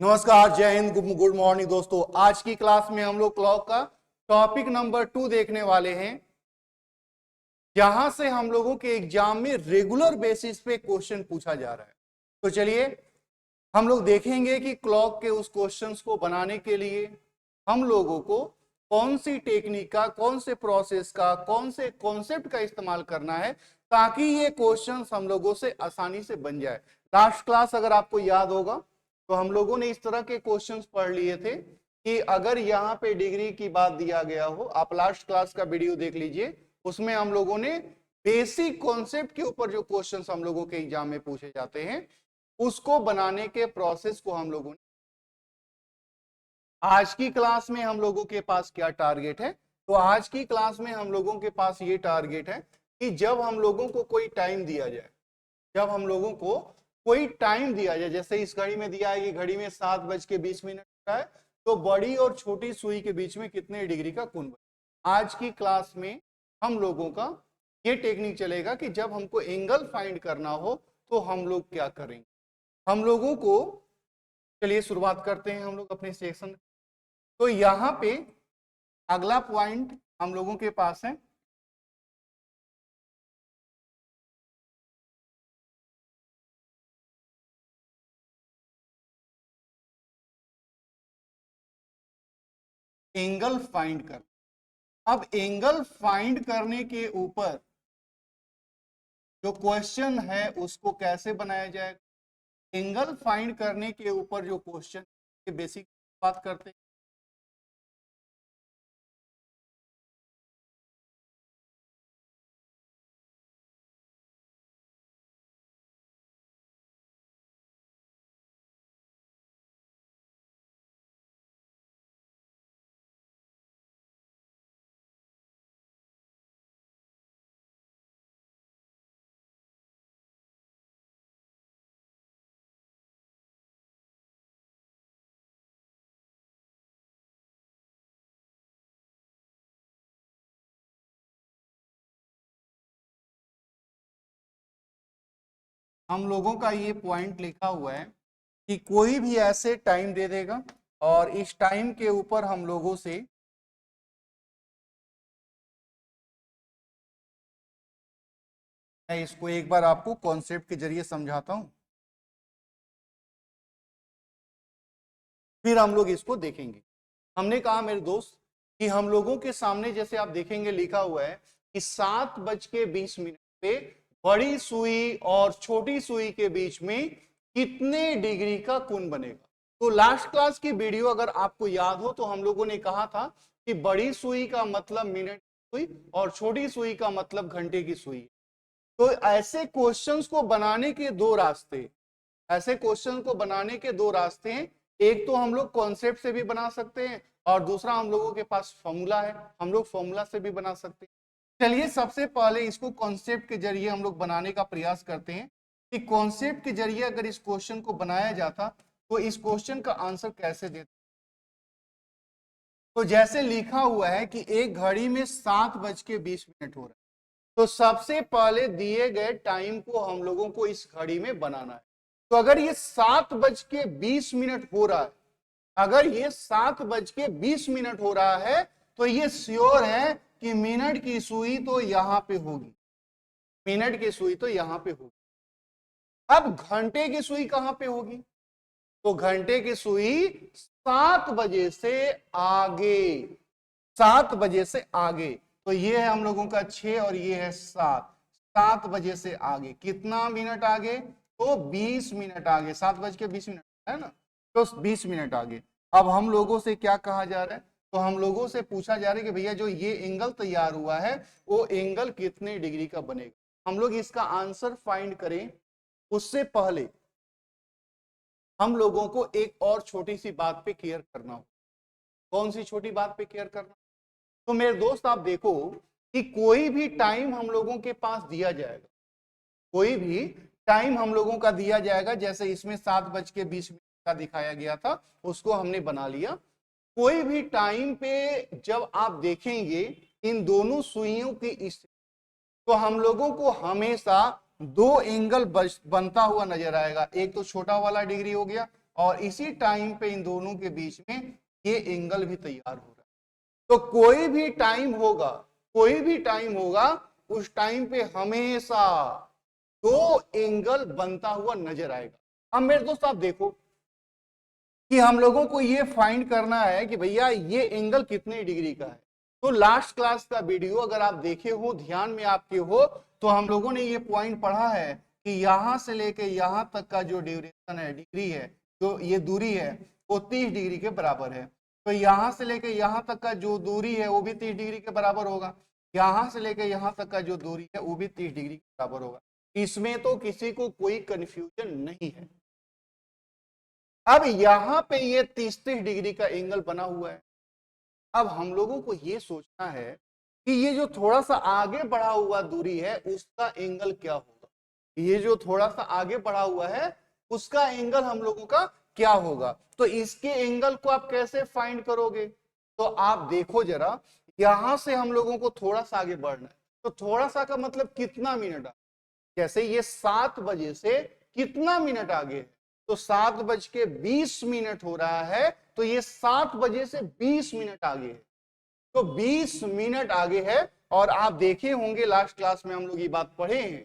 नमस्कार, जय Hind, good morning दोस्तों। आज की क्लास में हम लोग क्लॉक का टॉपिक नंबर 2 देखने वाले हैं, जहां से हम लोगों के एग्जाम में रेगुलर बेसिस पे क्वेश्चन पूछा जा रहा है। तो चलिए हम लोग देखेंगे कि क्लॉक के उस क्वेश्चंस को बनाने के लिए हम लोगों को कौन सी टेक्निक का, कौन से प्रोसेस का, कौन से कॉन्सेप्ट का इस्तेमाल करना है ताकि ये क्वेश्चंस हम लोगों से आसानी से बन जाए। लास्ट क्लास अगर आपको याद होगा तो हम लोगों ने इस तरह के क्वेश्चंस पढ़ लिए थे कि अगर यहाँ पे डिग्री की बात दिया गया हो, आप लास्ट क्लास का वीडियो देख लीजिए, उसमें हम लोगों ने बेसिक कॉन्सेप्ट के ऊपर जो क्वेश्चंस हम लोगों के एग्जाम में पूछे जाते हैं उसको बनाने के प्रोसेस को हम लोगों ने। आज की क्लास में हम लोगों के पास क्या टारगेट है? तो आज की क्लास में हम लोगों के पास ये टारगेट है कि जब हम लोगों को कोई टाइम दिया जाए, जब हम लोगों को कोई टाइम दिया जाए, जैसे इस घड़ी में दिया है कि घड़ी में 7:20 होता है, तो बड़ी और छोटी सुई के बीच में कितने डिग्री का कोण बने। आज की क्लास में हम लोगों का ये टेक्निक चलेगा कि जब हमको एंगल फाइंड करना हो तो हम लोग क्या करेंगे। हम लोगों को, चलिए शुरुआत करते हैं हम लोग अपने सेक्शन। तो यहाँ पे अगला पॉइंट हम लोगों के पास है एंगल फाइंड कर। अब एंगल फाइंड करने के ऊपर जो क्वेश्चन है उसको कैसे बनाया जाएगा। एंगल फाइंड करने के ऊपर जो क्वेश्चन के बेसिक बात करते हैं। हम लोगों का ये पॉइंट लिखा हुआ है कि कोई भी ऐसे टाइम दे देगा और इस टाइम के ऊपर हम लोगों से मैं इसको एक बार आपको कॉन्सेप्ट के जरिए समझाता हूं, फिर हम लोग इसको देखेंगे। हमने कहा मेरे दोस्त कि हम लोगों के सामने जैसे आप देखेंगे लिखा हुआ है कि 7:20 पे बड़ी सुई और छोटी सुई के बीच में कितने डिग्री का कोण बनेगा। तो लास्ट क्लास की वीडियो अगर आपको याद हो तो हम लोगों ने कहा था कि बड़ी सुई का मतलब मिनट की सुई और छोटी सुई का मतलब घंटे की सुई। तो ऐसे क्वेश्चंस को बनाने के दो रास्ते, ऐसे क्वेश्चन को बनाने के दो रास्ते हैं। एक तो हम लोग कॉन्सेप्ट से भी बना सकते हैं और दूसरा हम लोगों के पास फॉर्मूला है, हम लोग फॉर्मूला से भी बना सकते हैं। चलिए सबसे पहले इसको कॉन्सेप्ट के जरिए हम लोग बनाने का प्रयास करते हैं कि कॉन्सेप्ट के जरिए अगर इस क्वेश्चन को बनाया जाता तो इस क्वेश्चन का आंसर कैसे देता। तो जैसे लिखा हुआ है कि एक घड़ी में 7:20 हो रहा है, तो सबसे पहले दिए गए टाइम को हम लोगों को इस घड़ी में बनाना है। तो अगर ये 7:20 हो रहा है, अगर ये 7:20 हो रहा है तो ये श्योर है कि मिनट की सुई तो यहां पे होगी, मिनट की सुई तो यहां पे होगी। अब घंटे की सुई कहां पे होगी? तो घंटे की सुई 7 बजे से आगे, 7 बजे से आगे। तो ये है हम लोगों का 6 और ये है 7। 7 बजे से आगे कितना मिनट आगे? तो 20 मिनट आगे। 7:20 है ना, तो 20 मिनट आगे। अब हम लोगों से क्या कहा जा रहा है? तो हम लोगों से पूछा जा रहा है कि भैया जो ये एंगल तैयार हुआ है वो एंगल कितने डिग्री का बनेगा। हम लोग इसका आंसर फाइंड करें उससे पहले हम लोगों को एक और छोटी सी बात पे केयर करना हो। कौन सी छोटी बात पे केयर करना? तो मेरे दोस्त आप देखो कि कोई भी टाइम हम लोगों के पास दिया जाएगा, कोई भी टाइम हम लोगों का दिया जाएगा, जैसे इसमें 7:20 का दिखाया गया था उसको हमने बना लिया। कोई भी टाइम पे जब आप देखेंगे इन दोनों सुइयों की स्थिति, तो हम लोगों को हमेशा दो एंगल बनता हुआ नजर आएगा। एक तो छोटा वाला डिग्री हो गया और इसी टाइम पे इन दोनों के बीच में ये एंगल भी तैयार हो रहा है। तो कोई भी टाइम होगा, कोई भी टाइम होगा, उस टाइम पे हमेशा दो एंगल बनता हुआ नजर आएगा। अब मेरे दोस्त आप देखो कि हम लोगों को ये फाइंड करना है कि भैया ये एंगल कितने डिग्री का है। तो लास्ट क्लास का वीडियो अगर आप देखे हो, ध्यान में आपके हो, तो हम लोगों ने ये पॉइंट पढ़ा है कि यहां से लेके यहां तक का जो ड्यूरेशन है, डिग्री है, जो ये दूरी है, वो 30 डिग्री के बराबर है। तो यहां से लेके यहां तक का जो दूरी है वो भी 30 डिग्री के बराबर होगा। यहां से लेके यहां तक का जो दूरी है वो भी 30 डिग्री के बराबर होगा। इसमें तो किसी को कोई कंफ्यूजन नहीं है। अब यहां पे ये 30 डिग्री का एंगल बना हुआ है। अब हम लोगों को ये सोचना है कि ये जो थोड़ा सा आगे बढ़ा हुआ दूरी है उसका एंगल क्या होगा। ये जो थोड़ा सा आगे बढ़ा हुआ है उसका एंगल हम लोगों का क्या होगा। तो इसके एंगल को आप कैसे फाइंड करोगे। तो आप देखो जरा, यहां से हम लोगों को थोड़ा सा आगे बढ़ना है, तो थोड़ा सा का मतलब कितना मिनट आगे। जैसे ये 7 बजे से कितना मिनट आगे है, तो 7:20 हो रहा है, तो ये 7 बजे से 20 मिनट आगे है। तो 20 मिनट आगे है। और आप देखे होंगे लास्ट क्लास में हम लोग ये बात पढ़े हैं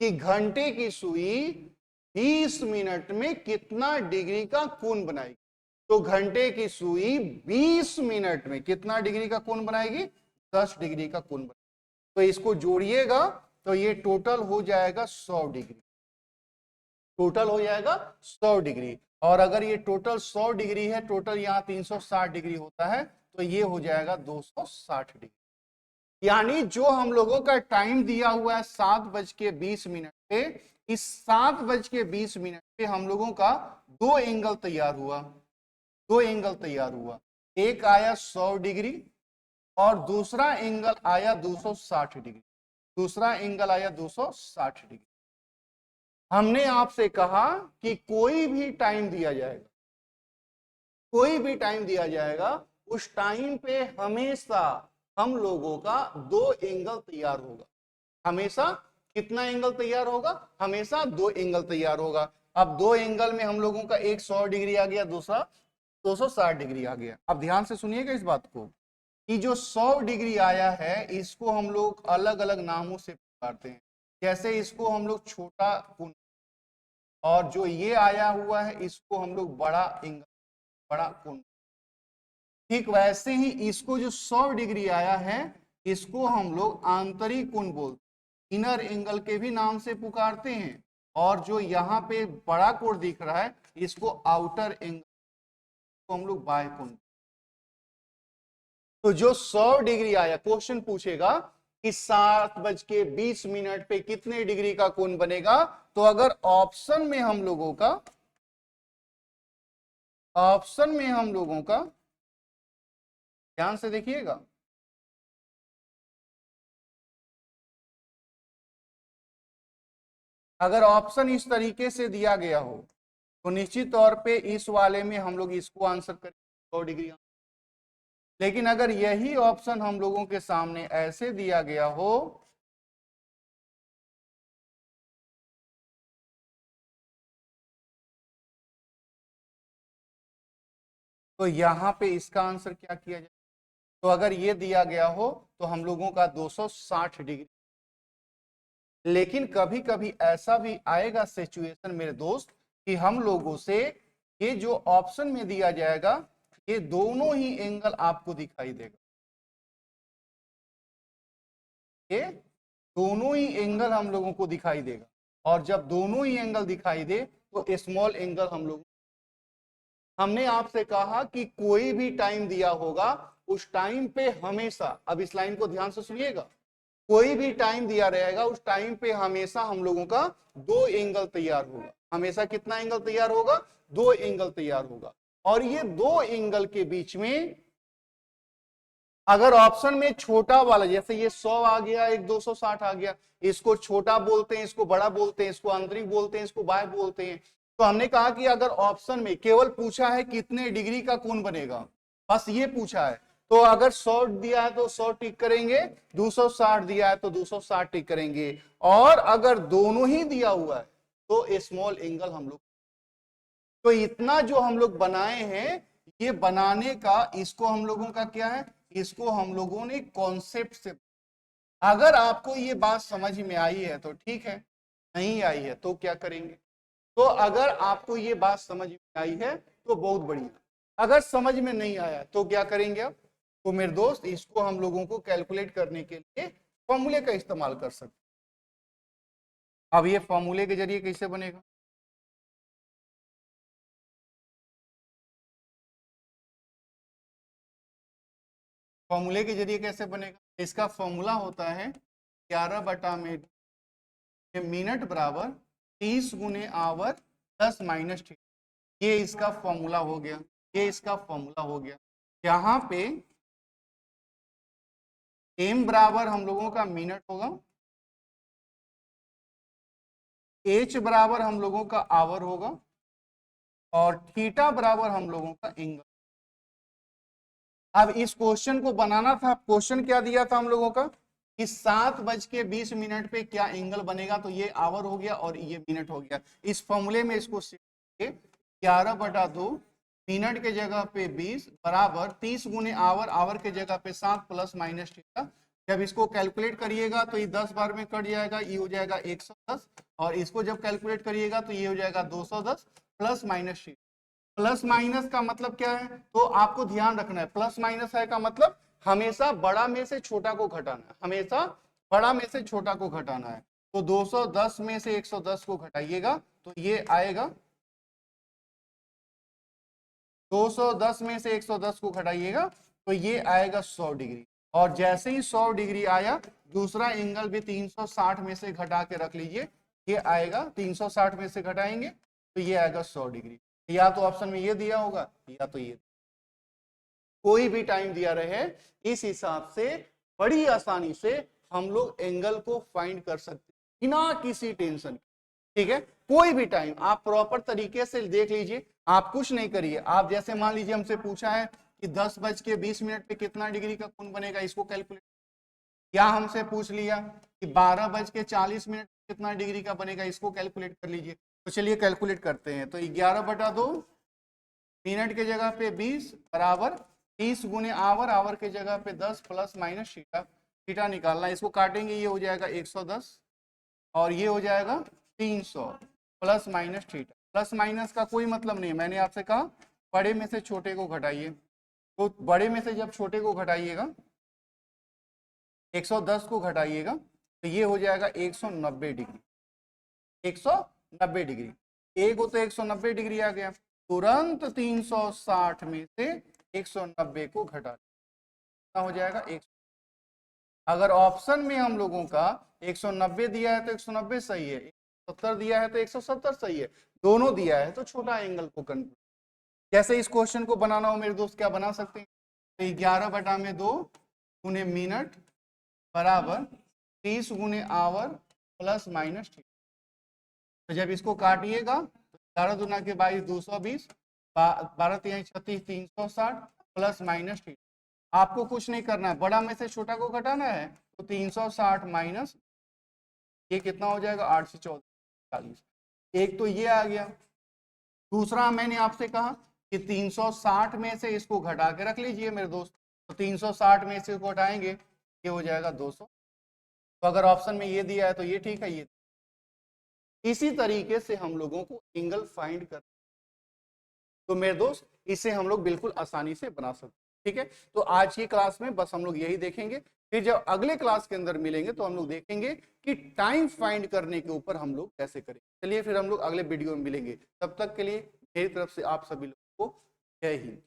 कि घंटे की सुई 20 मिनट में कितना डिग्री का कोण बनाएगी। तो घंटे की सुई 20 मिनट में कितना डिग्री का कोण बनाएगी, 10 डिग्री का कोण बनाएगी। तो इसको जोड़िएगा तो ये टोटल हो जाएगा 100 डिग्री, टोटल हो जाएगा 100 डिग्री। और अगर ये टोटल 100 डिग्री है, टोटल यहाँ 360 डिग्री होता है, तो ये हो जाएगा 260 डिग्री। यानी जो हम लोगों का टाइम दिया हुआ है 7:20 पे, इस 7:20 पे हम लोगों का दो एंगल तैयार हुआ, दो एंगल तैयार हुआ। एक आया 100 डिग्री और दूसरा एंगल आया 260 डिग्री, दूसरा एंगल आया 260 डिग्री। हमने आपसे कहा कि कोई भी टाइम दिया जाएगा, कोई भी टाइम दिया जाएगा, उस टाइम पे हमेशा हम लोगों का दो एंगल तैयार होगा। हमेशा कितना एंगल तैयार होगा, हमेशा दो एंगल तैयार होगा। अब दो एंगल में हम लोगों का एक 100 डिग्री आ गया, दूसरा 260 डिग्री आ गया। अब ध्यान से सुनिएगा इस बात को कि जो 100 डिग्री आया है इसको हम लोग अलग अलग नामों से पुकारते हैं। जैसे इसको हम लोग छोटा कोण, और जो ये आया हुआ है इसको हम लोग बड़ा एंगल, बड़ा कोण। ठीक वैसे ही इसको जो 100 डिग्री आया है इसको हम लोग आंतरिक कोण बोलते हैं, इनर एंगल के भी नाम से पुकारते हैं। और जो यहाँ पे बड़ा कोण दिख रहा है इसको आउटर एंगल, को हम लोग बाह्य कोण। तो जो 100 डिग्री आया, क्वेश्चन पूछेगा कि 7:20 पे कितने डिग्री का कोण बनेगा। तो अगर ऑप्शन में हम लोगों का, ऑप्शन में हम लोगों का, ध्यान से देखिएगा, अगर ऑप्शन इस तरीके से दिया गया हो तो निश्चित तौर पे इस वाले में हम लोग इसको आंसर करेंगे 100 डिग्री। लेकिन अगर यही ऑप्शन हम लोगों के सामने ऐसे दिया गया हो तो यहां पे इसका आंसर क्या किया जाए। तो अगर ये दिया गया हो तो हम लोगों का 260 डिग्री। लेकिन कभी कभी ऐसा भी आएगा सिचुएशन मेरे दोस्त कि हम लोगों से ये जो ऑप्शन में दिया जाएगा ये दोनों ही एंगल आपको दिखाई देगा, ये दोनों ही एंगल हम लोगों को दिखाई देगा। और जब दोनों ही एंगल दिखाई दे तो स्मॉल एंगल हम लोग, हमने आपसे कहा कि कोई भी टाइम दिया होगा उस टाइम पे हमेशा, अब इस लाइन को ध्यान से सुनिएगा, कोई भी टाइम दिया रहेगा उस टाइम पे हमेशा हम लोगों का दो एंगल तैयार होगा। हमेशा कितना एंगल तैयार होगा, दो एंगल तैयार होगा। और ये दो एंगल के बीच में अगर ऑप्शन में छोटा वाला, जैसे ये 100 आ गया, एक 260 आ गया, इसको छोटा बोलते हैं, इसको बड़ा बोलते हैं, इसको आंतरिक बोलते हैं, इसको बाह्य बोलते हैं। तो हमने कहा कि अगर ऑप्शन में केवल पूछा है कितने डिग्री का कोण बनेगा, बस ये पूछा है, तो अगर 100 दिया है तो 100 टिक करेंगे, 260 दिया है तो 260 टिक करेंगे। और अगर दोनों ही दिया हुआ है तो स्मॉल एंगल हम लोग, तो इतना जो हम लोग बनाए हैं, ये बनाने का, इसको हम लोगों का क्या है, इसको हम लोगों ने कॉन्सेप्ट से, अगर आपको ये बात समझ में आई है तो ठीक है, नहीं आई है तो क्या करेंगे। तो अगर आपको ये बात समझ में आई है तो बहुत बढ़िया, अगर समझ में नहीं आया तो क्या करेंगे अब। तो मेरे दोस्त, इसको हम लोगों को कैलकुलेट करने के लिए फॉर्मूले का इस्तेमाल कर सकते। अब ये फॉर्मूले के जरिए कैसे बनेगा, फॉर्मूले के जरिए कैसे बनेगा, इसका फॉर्मूला होता है 11 बटा में मिनट बराबर 30 गुने आवर 10 माइनस थीटा। ये इसका फॉर्मूला हो गया, ये इसका फॉर्मूला हो गया। यहाँ पे एम बराबर हम लोगों का मिनट होगा, एच बराबर हम लोगों का आवर होगा, और थीटा बराबर हम लोगों का एंगल। अब इस क्वेश्चन को बनाना था, क्वेश्चन क्या दिया था हम लोगों का कि 7:20 पे क्या एंगल बनेगा, तो ये आवर हो गया और ये मिनट हो गया। इस फॉर्मूले में इसको 11/2 मिनट के जगह पे 20 बराबर 30 गुने आवर, आवर के जगह पे 7 प्लस माइनस थीटा। जब इसको कैलकुलेट करिएगा तो ये 10 बार में कट जाएगा, ये हो जाएगा 110, और इसको जब कैलकुलेट करिएगा तो ये हो जाएगा 210 plus minus theta. Plus minus का मतलब क्या है, तो आपको ध्यान रखना है, प्लस माइनस है का मतलब हमेशा बड़ा में से छोटा को घटाना है, हमेशा बड़ा में से छोटा को घटाना है। तो 210 में से 110 को घटाइएगा तो ये आएगा, 210 में से 110 को घटाइएगा तो ये आएगा 100 डिग्री। और जैसे ही 100 डिग्री आया, दूसरा एंगल भी 360 में से घटा के रख लीजिए, ये आएगा 360 में से घटाएंगे तो ये आएगा 100 डिग्री। या तो ऑप्शन में ये दिया होगा या तो ये, कोई भी टाइम दिया रहे, इस हिसाब से बड़ी आसानी से हम लोग एंगल को फाइंड कर सकते हैं बिना किसी टेंशन। ठीक है, कोई भी टाइम आप प्रॉपर तरीके से देख लीजिए, आप कुछ नहीं करिए। आप जैसे मान लीजिए हमसे पूछा है कि 10:20 पे कितना डिग्री का कोण बनेगा, इसको कैलकुलेट, या हमसे पूछ लिया कि 12:40 कितना डिग्री का बनेगा, इसको कैलकुलेट कर लीजिए। तो चलिए कैलकुलेट करते हैं। तो 11/2 मिनट के जगह पे 20 बराबर 30 गुने आवर, आवर के जगह पे 10 प्लस माइनस थीटा। थीटा निकालना, इसको काटेंगे, ये हो जाएगा 110 और ये हो जाएगा 300 plus minus theta. Plus minus का कोई मतलब नहीं है, मैंने आपसे कहा बड़े में से छोटे को घटाइए। तो बड़े में से जब छोटे को घटाइएगा, 110 को घटाइएगा तो ये हो जाएगा 190 डिग्री, 190 डिग्री। एक हो तो 190 डिग्री आ गया, तुरंत 360 में से 190 को घटा हो जाएगा 100। अगर ऑप्शन में हम लोगों का 190 दिया है तो 190 सही है, 170 दिया है तो 170 सही है, दोनों दिया है तो छोटा एंगल को कंप्यूट। जैसे इस क्वेश्चन को बनाना हो मेरे दोस्त, क्या बना सकते हैं, तो 11/2 गुने मिनट बराबर 30 गुने आवर प्लस माइनस थीटा। तो जब इसको काटिएगा तो 11 दूना के 22, 220, 12 3 36, 360 प्लस माइनस थीटा। आपको कुछ नहीं करना है, बड़ा में से छोटा को घटाना है, तो 360 माइनस ये कितना हो जाएगा 8 से 14 40। एक तो ये आ गया। दूसरा मैंने आपसे कहा कि 360 में से इसको घटा के रख लीजिए मेरे दोस्त, तो 360 में से इसको घटाएंगे, ये हो जाएगा 200। तो अगर ऑप्शन में ये दिया है तो ये ठीक है। ये इसी तरीके से हम लोगों को एंगल फाइंड कर, तो मेरे दोस्त इसे हम लोग बिल्कुल आसानी से बना सकते हैं। ठीक है, तो आज की क्लास में बस हम लोग यही देखेंगे, फिर जब अगले क्लास के अंदर मिलेंगे तो हम लोग देखेंगे कि टाइम फाइंड करने के ऊपर हम लोग कैसे करें। चलिए फिर हम लोग अगले वीडियो में मिलेंगे, तब तक के लिए मेरी तरफ से आप सभी लोगों को जय हिंद।